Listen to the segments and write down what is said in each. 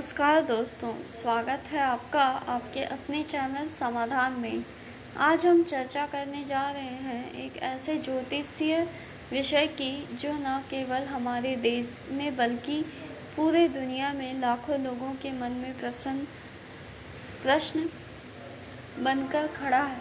नमस्कार दोस्तों, स्वागत है आपका आपके अपने चैनल समाधान में। आज हम चर्चा करने जा रहे हैं एक ऐसे ज्योतिषीय विषय की जो न केवल हमारे देश में बल्कि पूरे दुनिया में लाखों लोगों के मन में प्रश्न बनकर खड़ा है।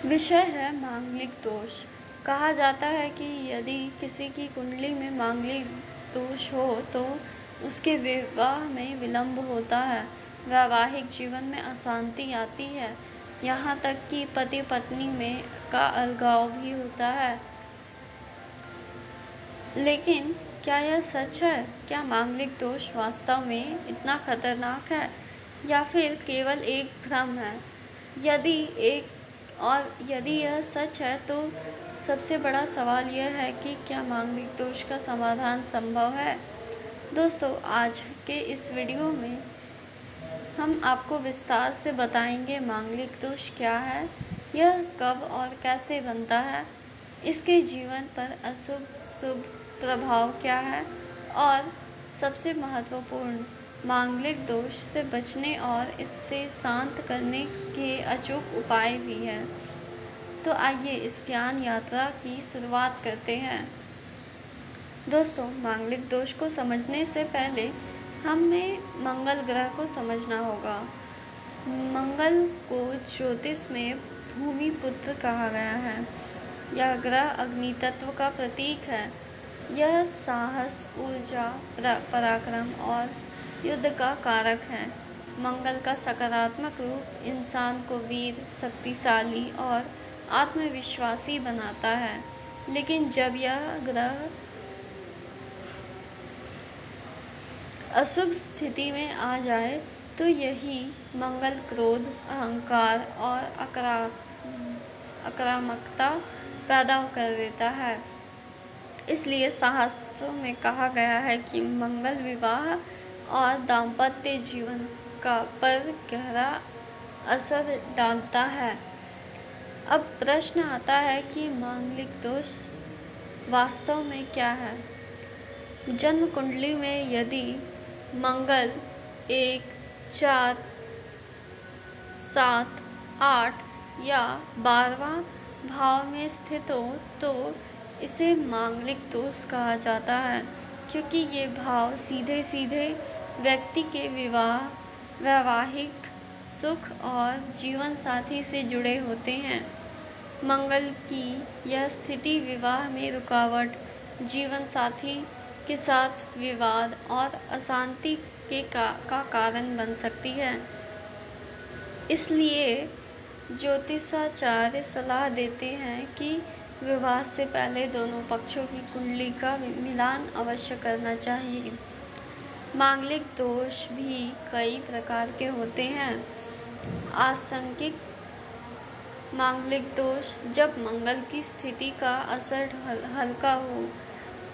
विषय है मांगलिक दोष। कहा जाता है कि यदि किसी की कुंडली में मांगलिक दोष हो तो उसके विवाह में विलंब होता है, वैवाहिक जीवन में अशांति आती है, यहाँ तक कि पति पत्नी में का अलगाव भी होता है। लेकिन क्या यह सच है? क्या मांगलिक दोष वास्तव में इतना खतरनाक है या फिर केवल एक भ्रम है? यदि यह सच है तो सबसे बड़ा सवाल यह है कि क्या मांगलिक दोष का समाधान संभव है? दोस्तों, आज के इस वीडियो में हम आपको विस्तार से बताएंगे मांगलिक दोष क्या है, यह कब और कैसे बनता है, इसके जीवन पर अशुभ शुभ प्रभाव क्या है और सबसे महत्वपूर्ण मांगलिक दोष से बचने और इससे शांत करने के अचूक उपाय भी हैं। तो आइए इस ज्ञान यात्रा की शुरुआत करते हैं। दोस्तों, मांगलिक दोष को समझने से पहले हमें मंगल ग्रह को समझना होगा। मंगल को ज्योतिष में भूमि पुत्र कहा गया है। यह ग्रह अग्नि तत्व का प्रतीक है। यह साहस, ऊर्जा, पराक्रम और युद्ध का कारक है। मंगल का सकारात्मक रूप इंसान को वीर, शक्तिशाली और आत्मविश्वासी बनाता है। लेकिन जब यह ग्रह अशुभ स्थिति में आ जाए तो यही मंगल क्रोध, अहंकार और आक्रामकता पैदा कर देता है। इसलिए शास्त्रों में कहा गया है कि मंगल विवाह और दाम्पत्य जीवन पर गहरा असर डालता है। अब प्रश्न आता है कि मांगलिक दोष वास्तव में क्या है? जन्म कुंडली में यदि मंगल 1, 4, 7, 8 या 12वां भाव में स्थित हो तो इसे मांगलिक दोष कहा जाता है, क्योंकि ये भाव सीधे सीधे व्यक्ति के विवाह, वैवाहिक सुख और जीवन साथी से जुड़े होते हैं। मंगल की यह स्थिति विवाह में रुकावट, जीवन साथी के साथ विवाद और अशांति का कारण बन सकती है। इसलिए ज्योतिषाचार्य सलाह देते हैं कि विवाह से पहले दोनों पक्षों की कुंडली का मिलान अवश्य करना चाहिए। मांगलिक दोष भी कई प्रकार के होते हैं। आंशिक मांगलिक दोष, जब मंगल की स्थिति का असर हल्का हो।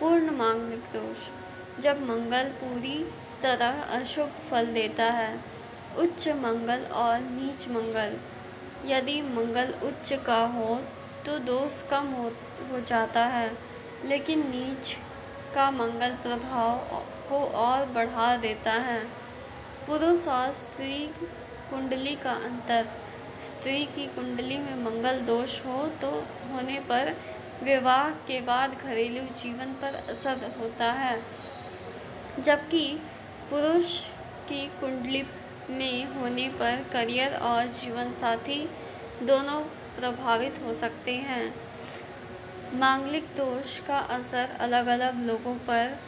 पूर्ण मांगलिक दोष, जब मंगल पूरी तरह अशुभ फल देता है। उच्च मंगल और नीच मंगल, यदि मंगल उच्च का हो तो दोष कम हो जाता है, लेकिन नीच का मंगल प्रभाव को और बढ़ा देता है। पुरुष और स्त्री कुंडली का अंतर, स्त्री की कुंडली में मंगल दोष होने पर विवाह के बाद घरेलू जीवन पर असर होता है, जबकि पुरुष की कुंडली में होने पर करियर और जीवन साथी दोनों प्रभावित हो सकते हैं। मांगलिक दोष का असर अलग अलग लोगों पर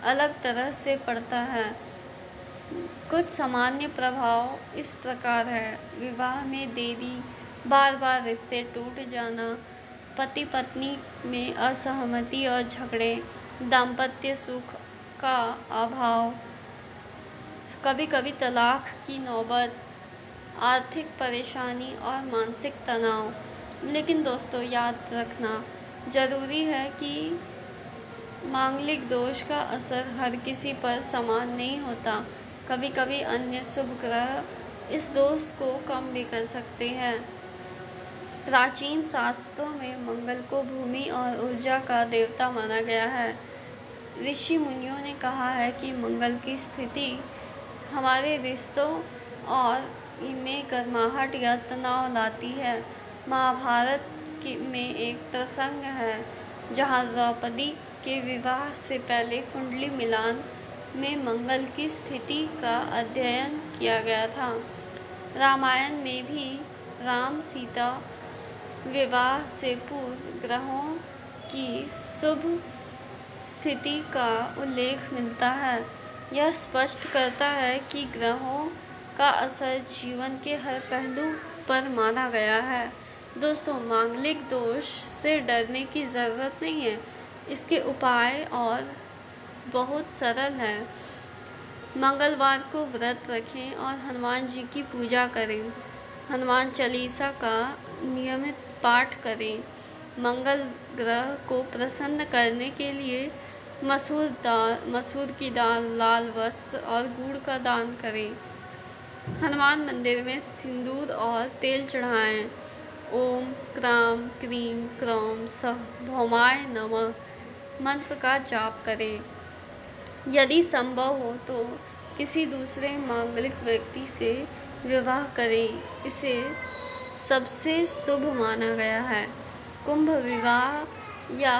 अलग तरह से पड़ता है। कुछ सामान्य प्रभाव इस प्रकार है: विवाह में देरी, बार बार रिश्ते टूट जाना, पति पत्नी में असहमति और झगड़े, दाम्पत्य सुख का अभाव, कभी कभी तलाक की नौबत, आर्थिक परेशानी और मानसिक तनाव। लेकिन दोस्तों, याद रखना जरूरी है कि मांगलिक दोष का असर हर किसी पर समान नहीं होता। कभी कभी अन्य शुभ ग्रह इस दोष को कम भी कर सकते हैं। प्राचीन शास्त्रों में मंगल को भूमि और ऊर्जा का देवता माना गया है। ऋषि मुनियों ने कहा है कि मंगल की स्थिति हमारे रिश्तों और में गर्माहट या तनाव लाती है। महाभारत में एक प्रसंग है जहाँ द्रौपदी के विवाह से पहले कुंडली मिलान में मंगल की स्थिति का अध्ययन किया गया था। रामायण में भी राम सीता विवाह से पूर्व ग्रहों की शुभ स्थिति का उल्लेख मिलता है। यह स्पष्ट करता है कि ग्रहों का असर जीवन के हर पहलू पर माना गया है। दोस्तों, मांगलिक दोष से डरने की ज़रूरत नहीं है। इसके उपाय और बहुत सरल हैं। मंगलवार को व्रत रखें और हनुमान जी की पूजा करें। हनुमान चालीसा का नियमित पाठ करें। मंगल ग्रह को प्रसन्न करने के लिए मसूर की दाल, लाल वस्त्र और गुड़ का दान करें। हनुमान मंदिर में सिंदूर और तेल चढ़ाएं। ओम क्राम क्रीम क्रौम सः भौमाय नमः मंत्र का जाप करें। यदि संभव हो तो किसी दूसरे मांगलिक व्यक्ति से विवाह करें। इसे सबसे शुभ माना गया है। कुंभ विवाह या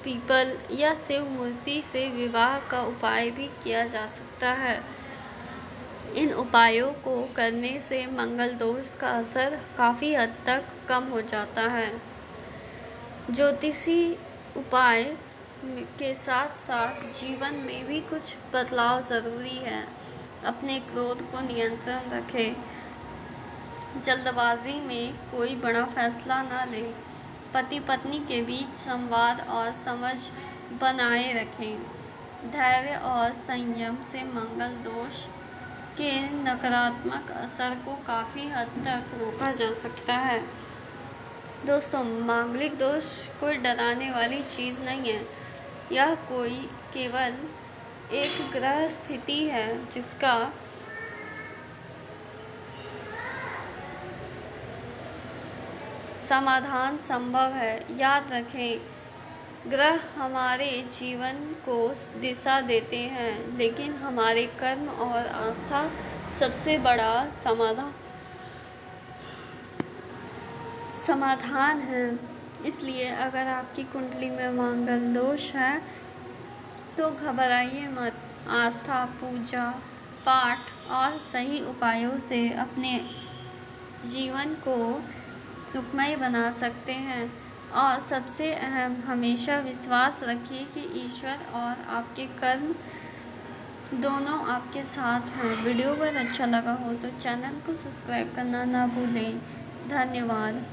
पीपल या शिव मूर्ति से विवाह का उपाय भी किया जा सकता है। इन उपायों को करने से मंगल दोष का असर काफ़ी हद तक कम हो जाता है। ज्योतिषी उपाय के साथ साथ जीवन में भी कुछ बदलाव ज़रूरी है। अपने क्रोध को नियंत्रण रखें। जल्दबाजी में कोई बड़ा फैसला न लें। पति पत्नी के बीच संवाद और समझ बनाए रखें। धैर्य और संयम से मंगल दोष के नकारात्मक असर को काफ़ी हद तक रोका जा सकता है। दोस्तों, मांगलिक दोष कोई डराने वाली चीज़ नहीं है। यह केवल एक ग्रह स्थिति है जिसका समाधान संभव है। याद रखें, ग्रह हमारे जीवन को दिशा देते हैं, लेकिन हमारे कर्म और आस्था सबसे बड़ा समाधान है। इसलिए अगर आपकी कुंडली में मंगल दोष है तो घबराइए मत। आस्था, पूजा पाठ और सही उपायों से अपने जीवन को सुखमय बना सकते हैं। और सबसे अहम, हमेशा विश्वास रखिए कि ईश्वर और आपके कर्म दोनों आपके साथ हैं। वीडियो अगर अच्छा लगा हो तो चैनल को सब्सक्राइब करना ना भूलें। धन्यवाद।